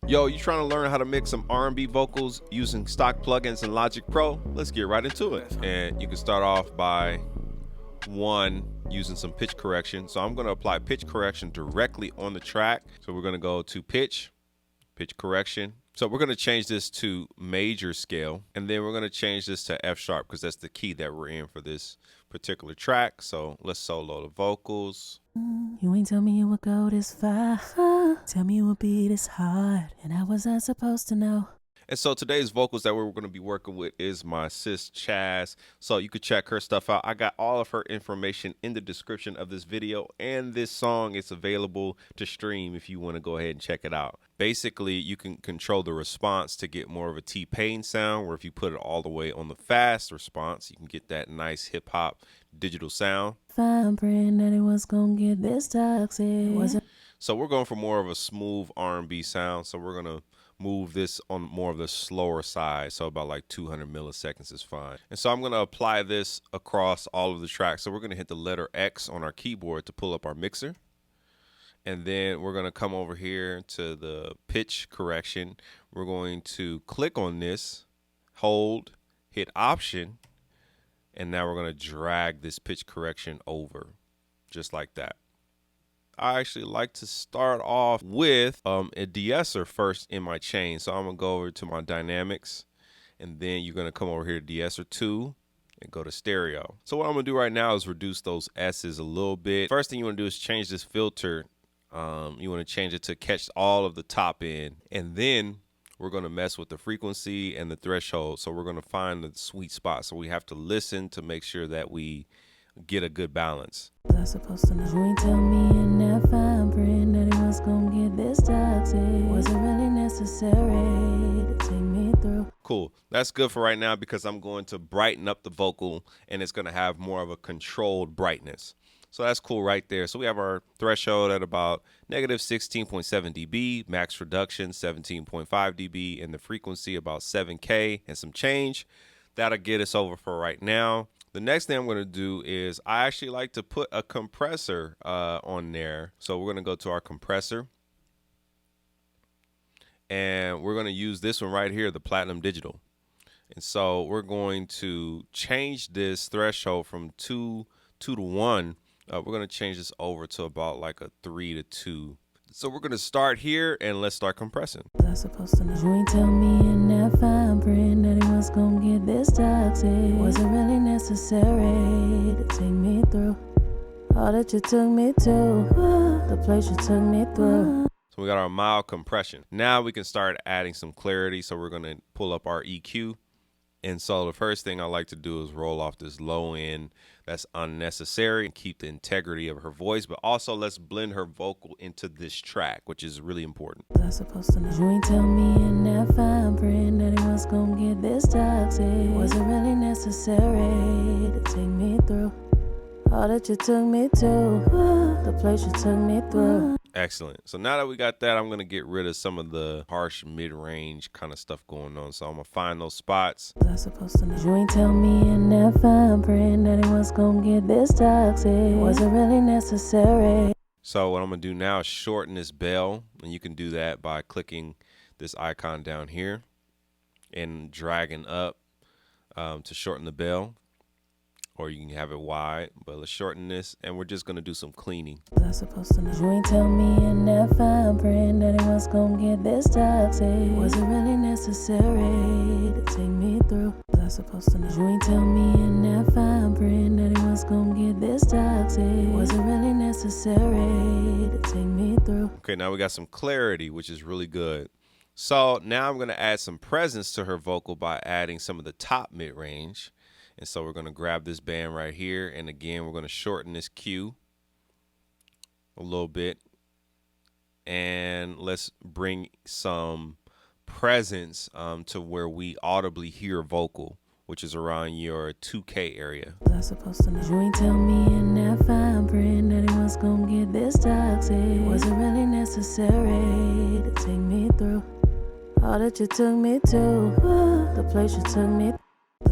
Yo, you trying to learn how to mix some R&B vocals using stock plugins in Logic Pro? Let's get right into it. And you can start off by using some pitch correction. So I'm going to apply pitch correction directly on the track. So we're going to go to pitch correction. So we're going to change this to major scale, and then we're going to change this to F sharp because that's the key that we're in for this particular track. So let's solo the vocals. You ain't tell me you would go this far. Tell me you would be this hard. And how was I supposed to know? And so today's vocals that we're going to be working with is my sis Chaz. So you could check her stuff out. I got all of her information in the description of this video, and this song is available to stream if you want to go ahead and check it out. Basically, you can control the response to get more of a T-Pain sound, where if you put it all the way on the fast response, you can get that nice hip hop digital sound. I'm praying that it was gonna get this toxic. So we're going for more of a smooth R&B sound. So we're going to move this on more of the slower side. So about like 200 milliseconds is fine. And so I'm going to apply this across all of the tracks. So we're going to hit the letter X on our keyboard to pull up our mixer. And then we're going to come over here to the pitch correction. We're going to click on this, hold, hit Option, and now we're going to drag this pitch correction over just like that. I actually like to start off with a de-esser first in my chain. So I'm going to go over to my dynamics, and then you're going to come over here to de-esser 2 and go to stereo. So what I'm going to do right now is reduce those S's a little bit. First thing you want to do is change this filter. You want to change it to catch all of the top end, and then we're going to mess with the frequency and the threshold. So we're going to find the sweet spot. So we have to listen to make sure that we get a good balance. I supposed to know. You ain't tell me in that fine print that it was gonna get this toxic. Was it really necessary to take me through? Cool. That's good for right now because I'm going to brighten up the vocal, and it's going to have more of a controlled brightness. So that's cool right there. So we have our threshold at about negative 16.7 dB, max reduction 17.5 dB, and the frequency about 7K and some change. That'll get us over for right now. The next thing I'm going to do is I actually like to put a compressor on there. So we're going to go to our compressor, and we're going to use this one right here, the Platinum Digital. And so we're going to change this threshold from 2 to 1. We're going to change this over to about like a 3 to 2. So we're going to start here, and let's start compressing. I supposed to know. You ain't tell me in that fine print that it was gonna get this toxic. Was it really necessary to take me through all that you took me to, the place you took me through? So we got our mild compression. Now we can start adding some clarity. So we're going to pull up our EQ. And so the first thing I like to do is roll off this low end that's unnecessary and keep the integrity of her voice, but also let's blend her vocal into this track, which is really important. I supposed to know. You ain't tell me in that fine print that it was gonna get this toxic. Was it really necessary to take me through all that you took me to, the place you took me through? Excellent. So now that we got that, I'm going to get rid of some of the harsh mid-range kind of stuff going on. So I'm going to find those spots. I supposed to know. You ain't tell me in that fine print that it was gonna get this toxic. Was it really necessary? So what I'm going to do now is shorten this bell. And you can do that by clicking this icon down here and dragging up to shorten the bell. Or you can have it wide, but let's shorten this, and we're just gonna do some cleaning. I supposed to know. You ain't tell me in that fine print that it was gonna get this toxic. Was it really necessary to take me through? I supposed to know. You ain't tell me in that fine print that it was gonna get this toxic. Was it really necessary to take me through? Okay, now we got some clarity, which is really good. So now I'm gonna add some presence to her vocal by adding some of the top mid-range. And so we're going to grab this band right here. And again, we're going to shorten this Q a little bit. And let's bring some presence to where we audibly hear vocal, which is around your 2K area. I supposed to know. You ain't tell me in that fine print that it was gonna get this toxic. Was it really necessary to take me through all that you took me to, the place you took me through?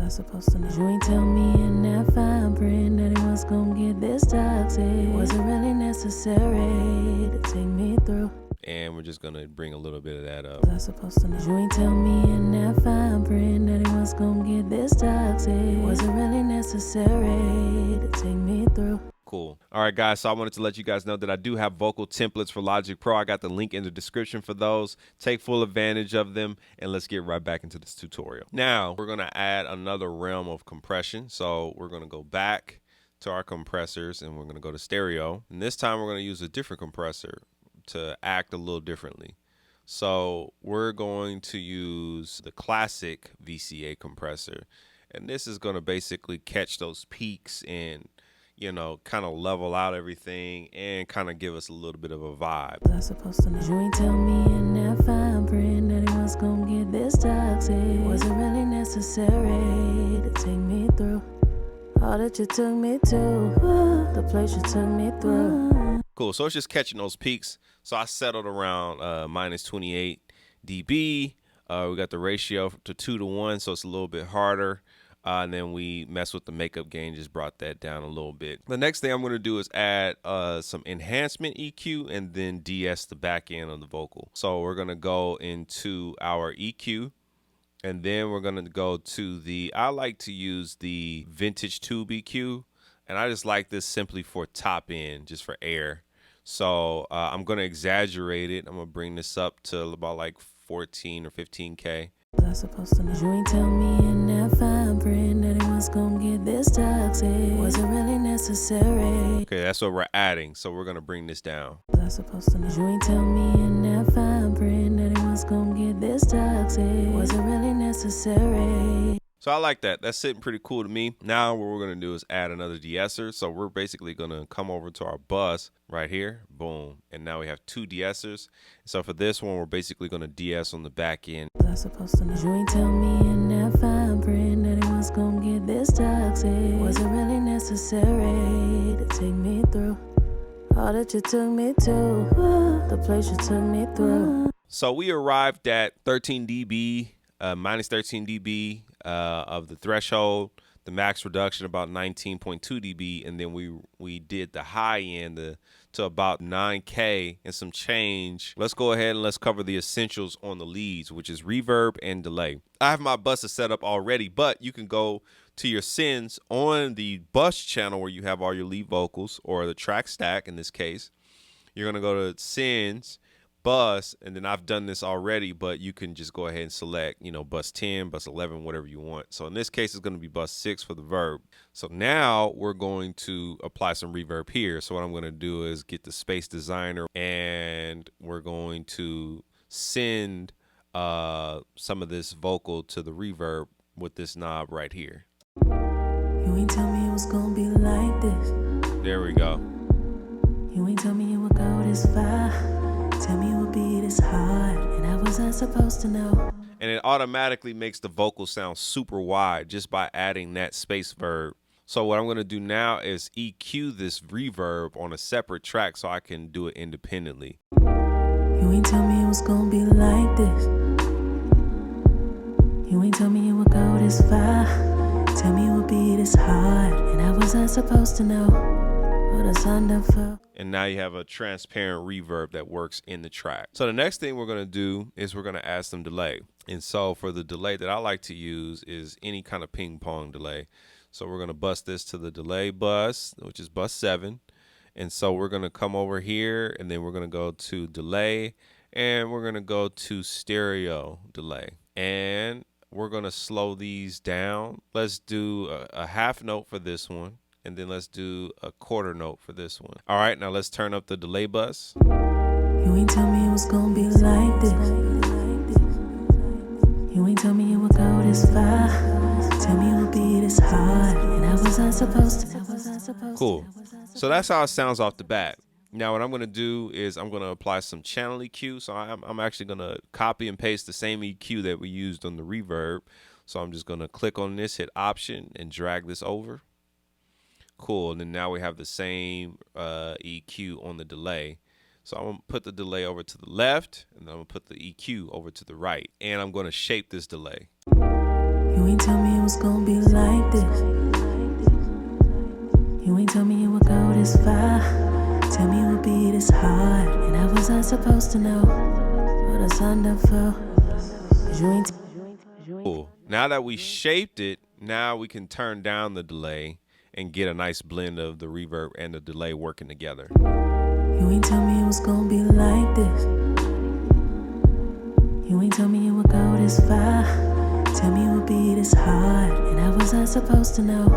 I supposed to know. You ain't tell me in that fine print that it was gonna get this toxic. Was it really necessary to take me through? And we're just gonna bring a little bit of that up. I'm supposed to know. You ain't tell me in that fine print that it was gonna get this toxic. Was it really necessary to take me through? Cool. All right, guys. So I wanted to let you guys know that I do have vocal templates for Logic Pro. I got the link in the description for those. Take full advantage of them, and let's get right back into this tutorial. Now we're gonna add another realm of compression. So we're gonna go back to our compressors, and we're gonna go to stereo. And this time we're gonna use a different compressor to act a little differently. So we're going to use the classic VCA compressor, and this is gonna basically catch those peaks and, you know, kind of level out everything and kind of give us a little bit of a vibe. I'm supposed to know. You ain't tell me in that fine print that it was gonna get this toxic. Was it really necessary to take me through all that you took me to, the place you took me through? Cool. So it's just catching those peaks. So I settled around minus 28 dB. We got the ratio to 2:1, so it's a little bit harder. And then we mess with the makeup gain, just brought that down a little bit. The next thing I'm going to do is add some enhancement EQ and then de-ess the back end of the vocal. So we're going to go into our EQ, and then we're going to go to I like to use the vintage tube EQ, and I just like this simply for top end, just for air. So I'm going to exaggerate it. I'm going to bring this up to about like 14 or 15K. I'm supposed to know. You ain't tell me in that fine print that it was gonna get this toxic. Was it really necessary? Okay, that's what we're adding. So we're gonna bring this down. I'm supposed to know. You ain't tell me in that fine print that it was gonna get this toxic. Was it really necessary? So I like that. That's sitting pretty cool to me. Now what we're going to do is add another de-esser. So we're basically going to come over to our bus right here. Boom. And now we have two de-essers. So for this one, we're basically going to de-ess on the back end. I'm supposed to know. You ain't tell me in that fine print that it was going to get this toxic. Was it really necessary to take me through all that you took me to, the place you took me through? So we arrived at 13 dB, minus 13 dB. Of the threshold, the max reduction about 19.2 dB, and then we did the high end to about 9K and some change. Let's go ahead and let's cover the essentials on the leads, which is reverb and delay. I have my buses set up already, but you can go to your sends on the bus channel where you have all your lead vocals, or the track stack in this case. You're gonna go to sends, bus, and then I've done this already, but you can just go ahead and select, you know, bus 10, bus 11, whatever you want. So in this case, it's going to be bus 6 for the verb. So now we're going to apply some reverb here. So what I'm going to do is get the space designer, and we're going to send some of this vocal to the reverb with this knob right here. You ain't tell me it was going to be like this. There we go. You ain't tell me it would go this far. Tell me it would be this hard, and I wasn't supposed to know. And it automatically makes the vocal sound super wide just by adding that space verb. So what I'm going to do now is EQ this reverb on a separate track so I can do it independently. You ain't tell me it was going to be like this. You ain't tell me it would go this far. Tell me it would be this hard, and I wasn't supposed to know what I signed up for. And now you have a transparent reverb that works in the track. So the next thing we're going to do is we're going to add some delay. And so for the delay that I like to use is any kind of ping pong delay. So we're going to bust this to the delay bus, which is bus 7. And so we're going to come over here, and then we're going to go to delay, and we're going to go to stereo delay. And we're going to slow these down. Let's do a half note for this one. And then let's do a quarter note for this one. All right, now let's turn up the delay bus. You ain't tell me it was gonna be like this. You ain't tell me it would go this far. Tell me it would be this hard, and I wasn't supposed to. Cool. So that's how it sounds off the bat. Now what I'm gonna do is I'm gonna apply some channel EQ. So I'm actually gonna copy and paste the same EQ that we used on the reverb. So I'm just gonna click on this, hit Option, and drag this over. Cool. And then now we have the same EQ on the delay. So I'm going to put the delay over to the left, and then I'm going to put the EQ over to the right. And I'm going to shape this delay. You ain't tell me it was going to be like this. You ain't tell me it would go this far. Tell me what beat is hard, and I was not supposed to know what I signed up for. 'Cause you ain't Cool. Now that we shaped it, now we can turn down the delay and get a nice blend of the reverb and the delay working together. You ain't tell me it was gonna be like this. You ain't tell me it would go this far. Tell me what beat is hard, and I was not supposed to know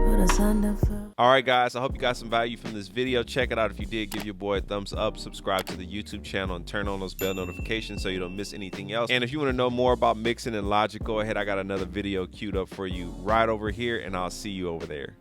what I signed up for. All right, guys, I hope you got some value from this video. Check it out. If you did, give your boy a thumbs up, subscribe to the YouTube channel, and turn on those bell notifications so you don't miss anything else. And if you want to know more about mixing in Logic, go ahead. I got another video queued up for you right over here, and I'll see you over there.